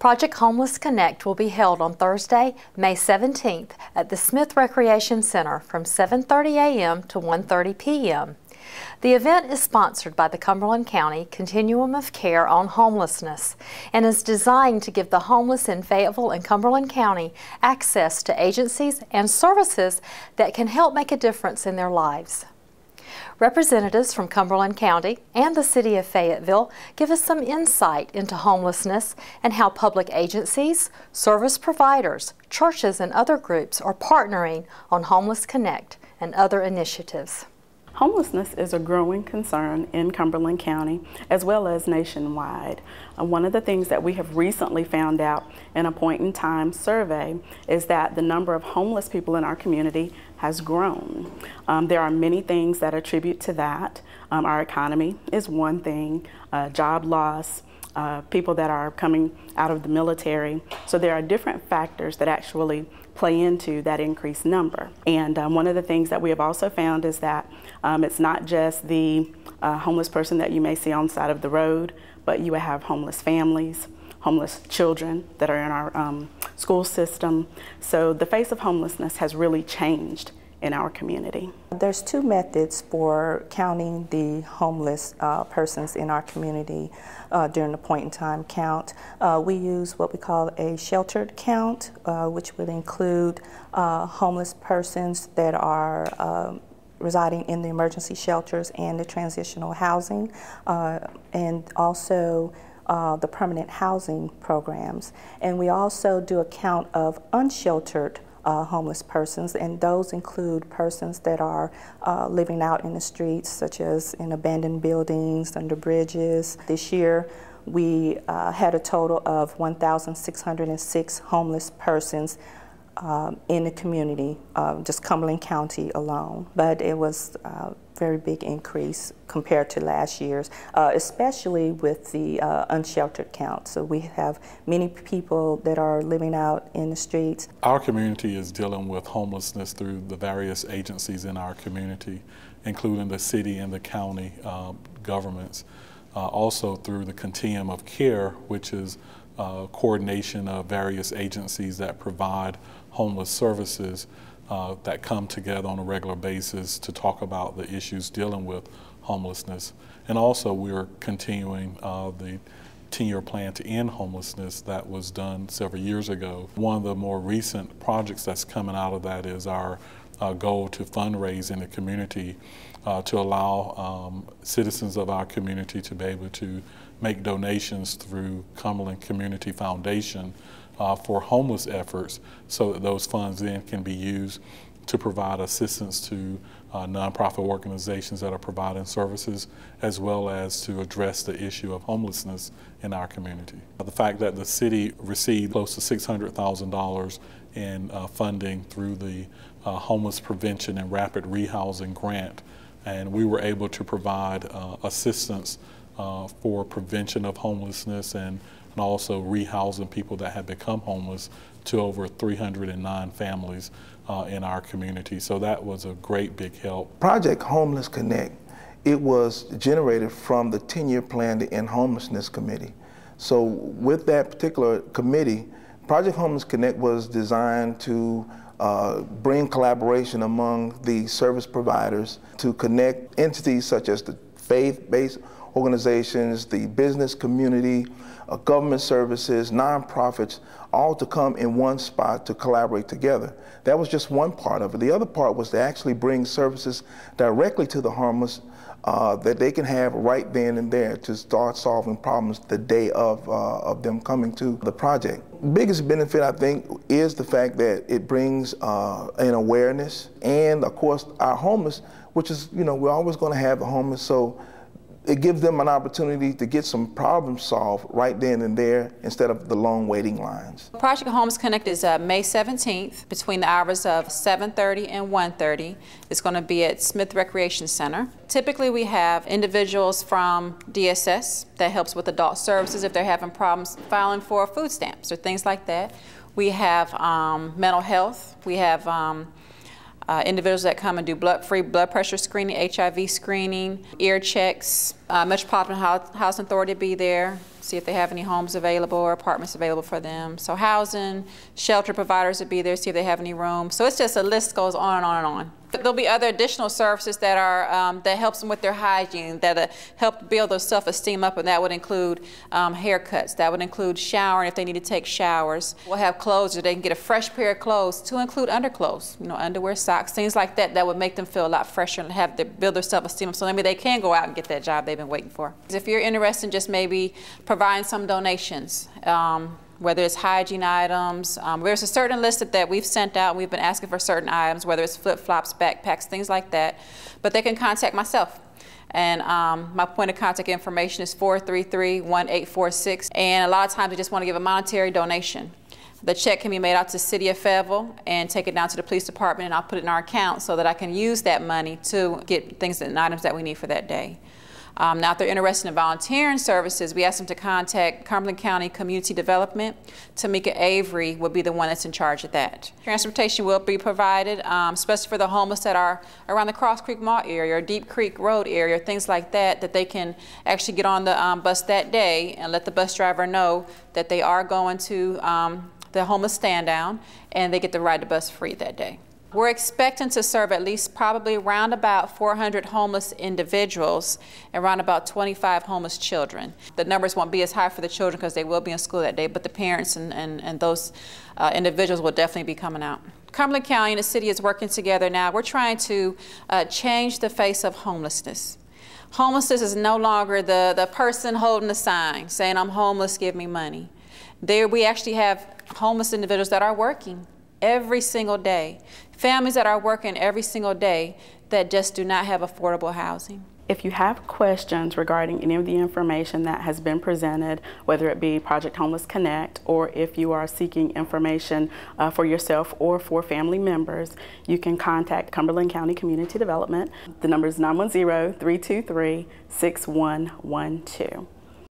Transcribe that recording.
Project Homeless Connect will be held on Thursday, May 17th at the Smith Recreation Center from 7:30 a.m. to 1:30 p.m. The event is sponsored by the Cumberland County Continuum of Care on Homelessness and is designed to give the homeless in Fayetteville and Cumberland County access to agencies and services that can help make a difference in their lives. Representatives from Cumberland County and the City of Fayetteville give us some insight into homelessness and how public agencies, service providers, churches, and other groups are partnering on Homeless Connect and other initiatives. Homelessness is a growing concern in Cumberland County as well as nationwide. One of the things that we have recently found out in a point-in-time survey is that the number of homeless people in our community has grown. There are many things that attribute to that. Our economy is one thing, job loss, people that are coming out of the military. So there are different factors that actually play into that increased number. And one of the things that we have also found is that it's not just the homeless person that you may see on the side of the road, but you have homeless families, homeless children that are in our school system. So the face of homelessness has really changed in our community. There's two methods for counting the homeless persons in our community during the point-in-time count. We use what we call a sheltered count, which would include homeless persons that are residing in the emergency shelters and the transitional housing, and also the permanent housing programs. And we also do a count of unsheltered homeless persons, and those include persons that are living out in the streets, such as in abandoned buildings, under bridges. This year, we had a total of 1,606 homeless persons in the community, just Cumberland County alone. But it was a very big increase compared to last year's, especially with the unsheltered count. So we have many people that are living out in the streets. Our community is dealing with homelessness through the various agencies in our community, including the city and the county governments. Also through the Continuum of Care, which is coordination of various agencies that provide homeless services that come together on a regular basis to talk about the issues dealing with homelessness. And also we're continuing the 10-year plan to end homelessness that was done several years ago. One of the more recent projects that's coming out of that is our goal to fundraise in the community to allow citizens of our community to be able to make donations through Cumberland Community Foundation for homeless efforts, so that those funds then can be used to provide assistance to nonprofit organizations that are providing services, as well as to address the issue of homelessness in our community. The fact that the city received close to $600,000 in funding through the Homeless Prevention and Rapid Rehousing Grant, and we were able to provide assistance for prevention of homelessness and also rehousing people that have become homeless to over 309 families in our community. So that was a great big help. Project Homeless Connect, it was generated from the 10-year plan to end homelessness committee. So with that particular committee, Project Homeless Connect was designed to bring collaboration among the service providers to connect entities such as the faith-based organizations, the business community, government services, nonprofits, all to come in one spot to collaborate together. That was just one part of it. The other part was to actually bring services directly to the homeless that they can have right then and there to start solving problems the day of them coming to the project. Biggest benefit, I think, is the fact that it brings an awareness, and of course our homeless, which is, you know, we're always going to have the homeless, so it gives them an opportunity to get some problems solved right then and there instead of the long waiting lines. Project Homeless Connect is May 17th between the hours of 7:30 and 1:30. It's going to be at Smith Recreation Center. Typically we have individuals from DSS that helps with adult services if they're having problems filing for food stamps or things like that. We have mental health. We have individuals that come and do free blood pressure screening, HIV screening, ear checks. Metropolitan Housing Authority will be there, see if they have any homes available or apartments available for them. So housing, shelter providers would be there, see if they have any room. So it's just a list goes on and on and on. There'll be other additional services that are that helps them with their hygiene, that help build their self-esteem up, and that would include haircuts. That would include showering if they need to take showers. We'll have clothes so they can get a fresh pair of clothes, to include underclothes, you know, underwear, socks, things like that. That would make them feel a lot fresher and build their self-esteem up, so maybe they can go out and get that job they've been waiting for. If you're interested in just maybe providing some donations, whether it's hygiene items. There's a certain list that we've sent out. We've been asking for certain items, whether it's flip-flops, backpacks, things like that. But they can contact myself. And my point of contact information is 433-1846. And a lot of times we just want to give a monetary donation. The check can be made out to the City of Fayetteville and take it down to the police department, and I'll put it in our account so that I can use that money to get things and items that we need for that day. Now, if they're interested in volunteering services, we ask them to contact Cumberland County Community Development. Tamika Avery will be the one that's in charge of that. Transportation will be provided, especially for the homeless that are around the Cross Creek Mall area or Deep Creek Road area, things like that, that they can actually get on the bus that day and let the bus driver know that they are going to the homeless stand down, and they get to ride the bus free that day. We're expecting to serve at least probably around about 400 homeless individuals and around about 25 homeless children. The numbers won't be as high for the children because they will be in school that day, but the parents and those individuals will definitely be coming out. Cumberland County and the city is working together now. We're trying to change the face of homelessness. Homelessness is no longer the person holding the sign saying, "I'm homeless, give me money." There we actually have homeless individuals that are working every single day. Families that are working every single day that just do not have affordable housing. If you have questions regarding any of the information that has been presented, whether it be Project Homeless Connect, or if you are seeking information for yourself or for family members, you can contact Cumberland County Community Development. The number is 910-323-6112.